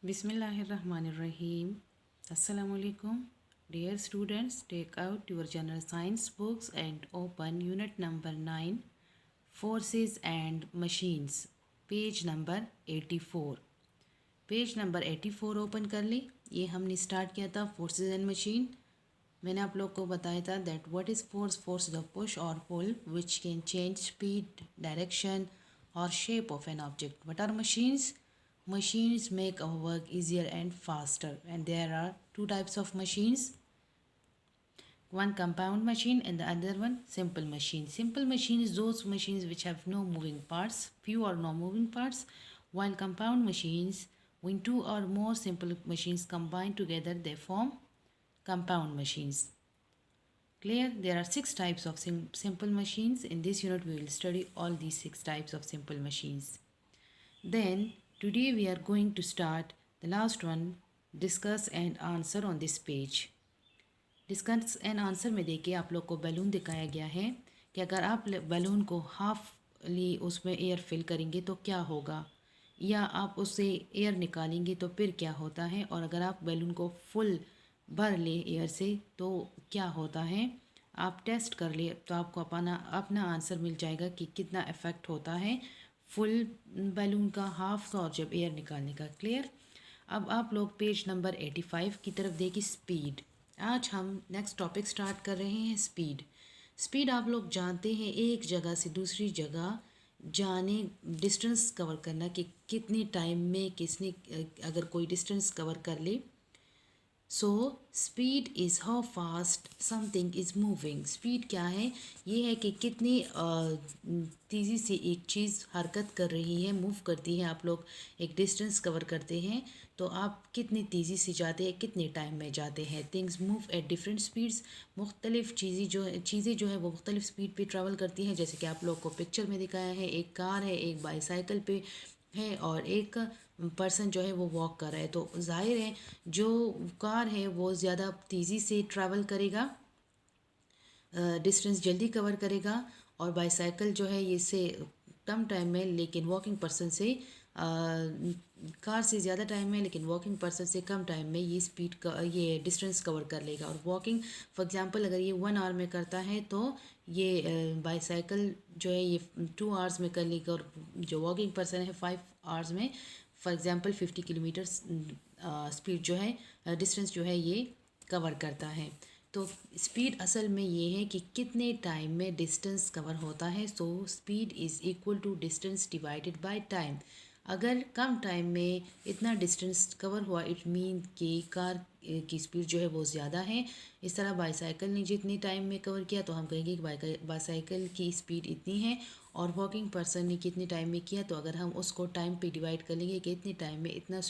Bismillahirrahmanirrahim. Assalamu alaikum. Dear students, take out your general science books and open unit number 9, Forces and Machines, page number 84. Page number 84 open कर ली। ये हमने start किया था forces and machine. मैंने आप लोग को बताया था that what is force. Force the push और pull which can change speed, direction और shape of an object. What are machines? Machines make our work easier and faster, and there are two types of machines, one compound machine and the other one simple machine. Simple machine is those machines which have no moving parts, few or no moving parts, while compound machines, when two or more simple machines combine together, they form compound machines. Clear? There are six types of simple machines. In this unit we will study all these six types of simple machines. Then today we are going to start the last one, discuss and answer on this page. Discuss and answer में देखिए आप लोग को balloon दिखाया गया है कि अगर आप बैलून को हाफली उसमें एयर फिल करेंगे तो क्या होगा, या आप उससे एयर निकालेंगे तो फिर क्या होता है, और अगर आप बैलून को फुल भर ले एयर से तो क्या होता है। आप टेस्ट कर ले तो आपको अपना अपना आंसर मिल जाएगा कि कितना इफ़ेक्ट होता है फुल बैलून का, हाफ का और जब एयर निकालने का। क्लियर? अब आप लोग पेज नंबर 85 की तरफ देखिए, स्पीड। आज हम नेक्स्ट टॉपिक स्टार्ट कर रहे हैं, स्पीड। स्पीड आप लोग जानते हैं एक जगह से दूसरी जगह जाने, डिस्टेंस कवर करना कि कितने टाइम में किसने अगर कोई डिस्टेंस कवर कर ले। सो speed is how fast something is moving. Speed क्या है? ये है कि कितनी तेज़ी से एक चीज़ हरकत कर रही है, मूव करती है। आप लोग एक डिस्टेंस कवर करते हैं तो आप कितनी तेज़ी से जाते हैं, कितने टाइम में जाते हैं। Things move at different speeds. मुख्तलिफ चीज़ें जो है वो मुख्तलिफ स्पीड पे ट्रैवल करती हैं। जैसे कि आप लोग को पिक्चर में दिखाया है, एक कार है, एक बाईसाइकिल पे है और एक पर्सन जो है वो वॉक कर रहा है। तो जाहिर है जो कार है वो ज़्यादा तेज़ी से ट्रैवल करेगा, डिस्टेंस जल्दी कवर करेगा, और बाईसाइकिल जो है ये से कम टाइम में लेकिन वॉकिंग पर्सन से कार से ज़्यादा टाइम में लेकिन वॉकिंग पर्सन से कम टाइम में ये स्पीड का ये डिस्टेंस कवर कर लेगा। और वॉकिंग फॉर एग्जांपल अगर ये 1 आवर में करता है तो ये बाईसाइकिल जो है ये 2 आवर्स में कर लेगा, और जो वॉकिंग पर्सन है 5 आवर्स में फॉर एग्जांपल 50 किलोमीटर स्पीड जो है डिस्टेंस जो है ये कवर करता है। तो स्पीड असल में ये है कि कितने टाइम में डिस्टेंस कवर होता है। So speed is equal to distance divided by time. अगर कम टाइम में इतना डिस्टेंस कवर हुआ इट मीन कि कार की स्पीड जो है वो ज़्यादा है। इस तरह बाईसाइकिल ने जितनी टाइम में कवर किया तो हम कहेंगे कि बाईसाइकिल की स्पीड इतनी है, और वॉकिंग पर्सन ने कितने टाइम में किया तो अगर हम उसको टाइम पे डिवाइड कर लेंगे कि इतने टाइम में इतना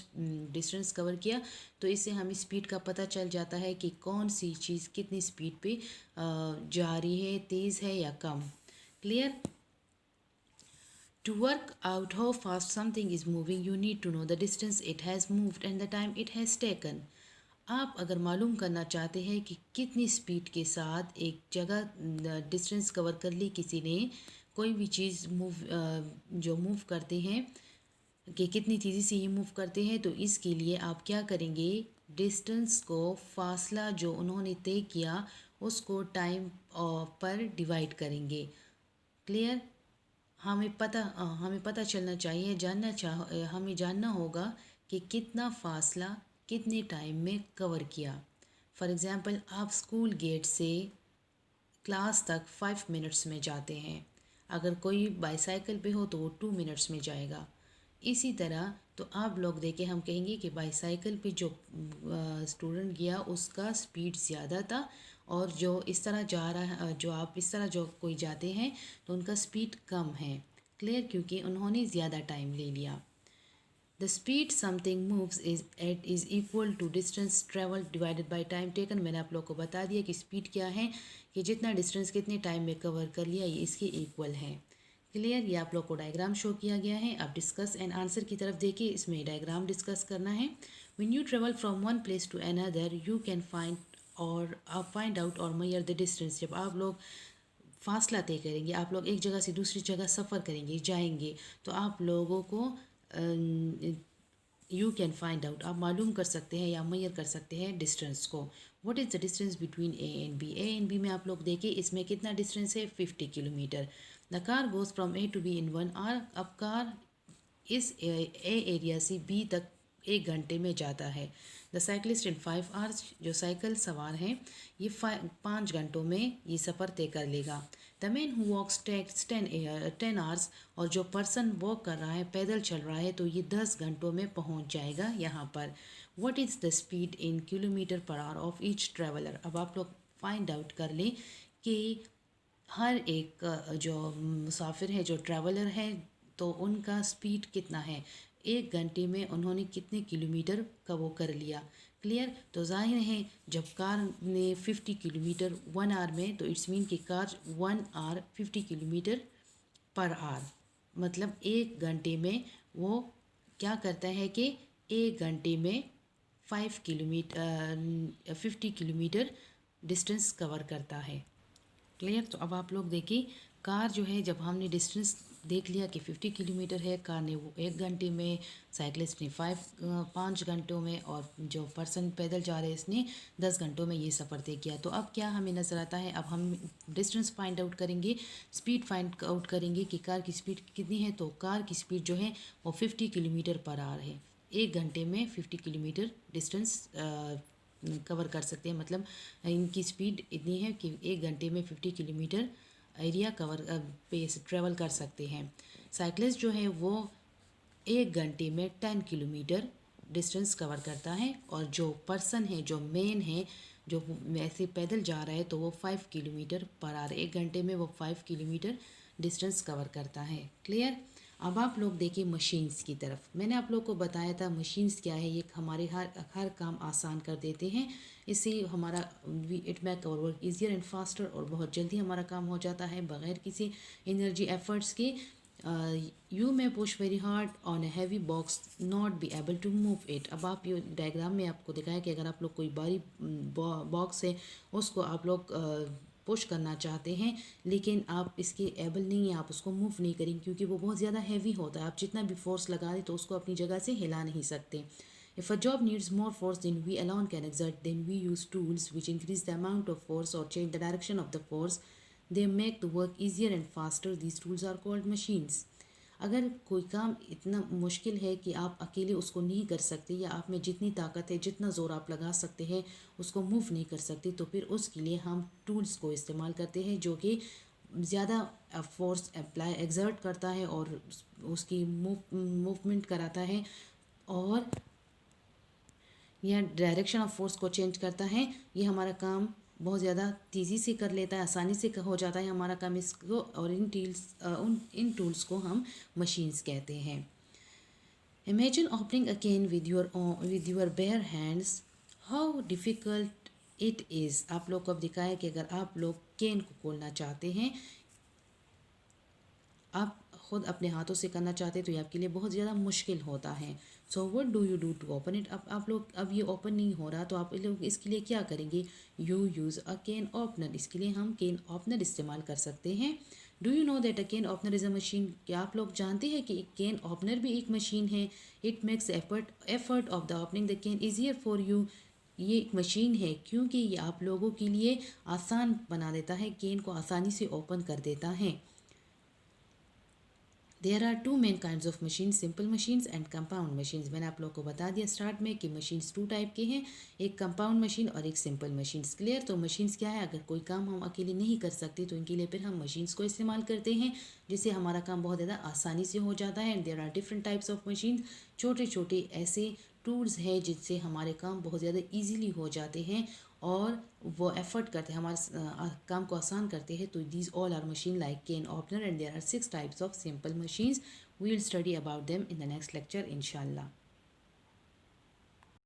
डिस्टेंस कवर किया तो इससे हमें स्पीड का पता चल जाता है कि कौन सी चीज़ कितनी स्पीड पे जा रही है, तेज़ है या कम। Clear? To work out how fast something is moving, you need to know the distance it has moved and the time it has taken. आप अगर मालूम करना चाहते हैं कि कितनी स्पीड के साथ एक जगह डिस्टेंस कवर कर ली किसी ने, कोई भी चीज़ जो मूव करते हैं कि कितनी तेज़ी से ये मूव करते हैं, तो इसके लिए आप क्या करेंगे, डिस्टेंस को, फासला जो उन्होंने तय किया उसको टाइम पर डिवाइड करेंगे। क्लियर? हमें पता चलना चाहिए, हमें जानना होगा कि कितना फासला कितने टाइम में कवर किया। फॉर एग्ज़ाम्पल आप स्कूल गेट से क्लास तक 5 मिनट्स में जाते हैं, अगर कोई बाईसाइकिल पे हो तो वो 2 मिनट्स में जाएगा। इसी तरह तो आप लोग देखें, हम कहेंगे कि बाईसाइकिल पे जो स्टूडेंट गया उसका स्पीड ज़्यादा था, और जो इस तरह जा रहा है, जो आप इस तरह जो कोई जाते हैं तो उनका स्पीड कम है। क्लियर? क्योंकि उन्होंने ज़्यादा टाइम ले लिया। The speed something moves is equal to distance travel divided by time taken. मैंने आप लोग को बता दिया कि स्पीड क्या है, कि जितना डिस्टेंस कितने टाइम में कवर कर लिया ये इसके इक्वल है। क्लियर? ये आप लोग को डायग्राम शो किया गया है। अब डिस्कस एंड आंसर की तरफ देखिए, इसमें डायग्राम डिस्कस करना है। When you travel from one place to another you can find out और मेजर द डिस्टेंस। जब आप लोग फासला तय करेंगे, आप लोग एक जगह से दूसरी जगह सफ़र करेंगे, जाएंगे, तो आप लोगों को यू कैन फाइंड आउट, आप मालूम कर सकते हैं या मैयर कर सकते हैं डिस्टेंस को। What is the distance between A and B? A and B में आप लोग देखिए इसमें कितना डिस्टेंस है, 50 kilometre. The car goes from A to B in 1 hour. अब कार इस ए एरिया से बी तक 1 घंटे में जाता है। द साइकिलिस्ट इन 5 आवर्स, जो साइकिल सवार हैं ये 5 घंटों में ये सफ़र तय कर लेगा। The man who walks takes 10 hours, और जो पर्सन वॉक कर रहा है, पैदल चल रहा है, तो ये 10 घंटों में पहुंच जाएगा यहाँ पर। What is the speed in kilometre per hour of each traveller? अब आप लोग फाइंड आउट कर लें कि हर एक जो मुसाफिर है, जो ट्रैवलर है, तो उनका स्पीड कितना है, 1 घंटे में उन्होंने कितने किलोमीटर का वो कर लिया। क्लियर? तो जाहिर है जब कार ने 50 किलोमीटर 1 आवर में, तो इट्स मीन कि car 1 hour 50 kilometre per hour, मतलब 1 घंटे में वो क्या करता है कि 1 घंटे में 50 किलोमीटर डिस्टेंस कवर करता है। क्लियर? तो अब आप लोग देखिए, कार जो है, जब हमने डिस्टेंस देख लिया कि 50 किलोमीटर है, कार ने वो 1 घंटे में, साइकिलिस्ट ने 5 घंटों में, और जो पर्सन पैदल जा रहे हैं इसने 10 घंटों में ये सफ़र तय किया। तो अब क्या हमें नज़र आता है, अब हम डिस्टेंस फाइंड आउट करेंगे, स्पीड फाइंड आउट करेंगे कि कार की स्पीड कितनी है। तो कार की स्पीड जो है वो 50 किलोमीटर पर आवर है। 1 घंटे में 50 किलोमीटर डिस्टेंस कवर कर सकते हैं, मतलब इनकी स्पीड इतनी है कि 1 घंटे में 50 किलोमीटर एरिया कवर पे ट्रेवल कर सकते हैं। साइकिलिस्ट जो है वो 1 घंटे में 10 किलोमीटर डिस्टेंस कवर करता है, और जो पर्सन है, जो मेन है, जो ऐसे पैदल जा रहा है, तो वो 5 किलोमीटर पर आवर, 1 घंटे में वो 5 किलोमीटर डिस्टेंस कवर करता है। क्लियर? अब आप लोग देखिए मशीन्स की तरफ। मैंने आप लोग को बताया था मशीन्स क्या है, ये हमारे हर काम आसान कर देते हैं। इससे हमारा it make our work easier and faster, और बहुत जल्दी हमारा काम हो जाता है बग़ैर किसी एनर्जी एफर्ट्स के। You may push very hard on a heavy box not be able to move it. अब आप ये डायग्राम में आपको दिखाया कि अगर आप लोग कोई भारी बॉक्स है उसको आप लोग पुश करना चाहते हैं, लेकिन आप इसके एबल नहीं हैं, आप उसको मूव नहीं करेंगे क्योंकि वो बहुत ज़्यादा हैवी होता है। आप जितना भी फोर्स लगा दें तो उसको अपनी जगह से हिला नहीं सकते। If a job needs more force than we alone can exert, then we use tools which increase the amount of force or change the direction of the force. They make the work easier and faster. These tools are called machines. अगर कोई काम इतना मुश्किल है कि आप अकेले उसको नहीं कर सकते, या आप में जितनी ताकत है, जितना ज़ोर आप लगा सकते हैं, उसको मूव नहीं कर सकते, तो फिर उसके लिए हम टूल्स को इस्तेमाल करते हैं जो कि ज़्यादा फोर्स अप्लाई एक्सर्ट करता है और उसकी मूवमेंट कराता है, और यह डायरेक्शन ऑफ फोर्स को चेंज करता है। ये हमारा काम बहुत ज़्यादा तेज़ी से कर लेता है, आसानी से हो जाता है हमारा काम इसको, और इन टूल्स को हम मशीन्स कहते हैं। Imagine opening a can with your bear hands, how difficult it is. आप लोग को अब दिखाया कि अगर आप लोग कैन को खोलना चाहते हैं, आप ख़ुद अपने हाथों से करना चाहते हैं, तो ये आपके लिए बहुत ज़्यादा मुश्किल होता है। So what do you do to open it? अब आप लोग, अब ये ओपन नहीं हो रहा, तो आप लोग इसके लिए क्या करेंगे? You use a can opener. इसके लिए हम कैन ओपनर इस्तेमाल कर सकते हैं। Do you know that a can opener is a machine? क्या आप लोग जानते हैं कि कैन ओपनर भी एक मशीन है? It makes effort of the opening the can easier for you. ये एक मशीन है क्योंकि ये आप लोगों के लिए आसान बना देता है, कैन को आसानी से ओपन कर देता है। There are 2 main kinds of machine, simple machines and compound machines. मैंने आप लोग को बता दिया स्टार्ट में कि मशीन्स 2 टाइप के हैं, एक कंपाउंड मशीन और एक सिंपल मशीन्स। क्लियर? तो मशीन्स क्या है, अगर कोई काम हम अकेले नहीं कर सकते तो इनके लिए फिर हम मशीन्स को इस्तेमाल करते हैं, जिससे हमारा काम बहुत ज़्यादा आसानी से हो जाता है। And there are different types of machine, छोटे छोटे ऐसे टूल्स हैं जिससे हमारे काम बहुत ज़्यादा ईजीली हो जाते हैं, और वो एफर्ट करते हैं, हमारे काम को आसान करते हैं। तो these all are machine like can opener, and there are 6 types of simple machines. We will study about them in the next lecture, inshallah.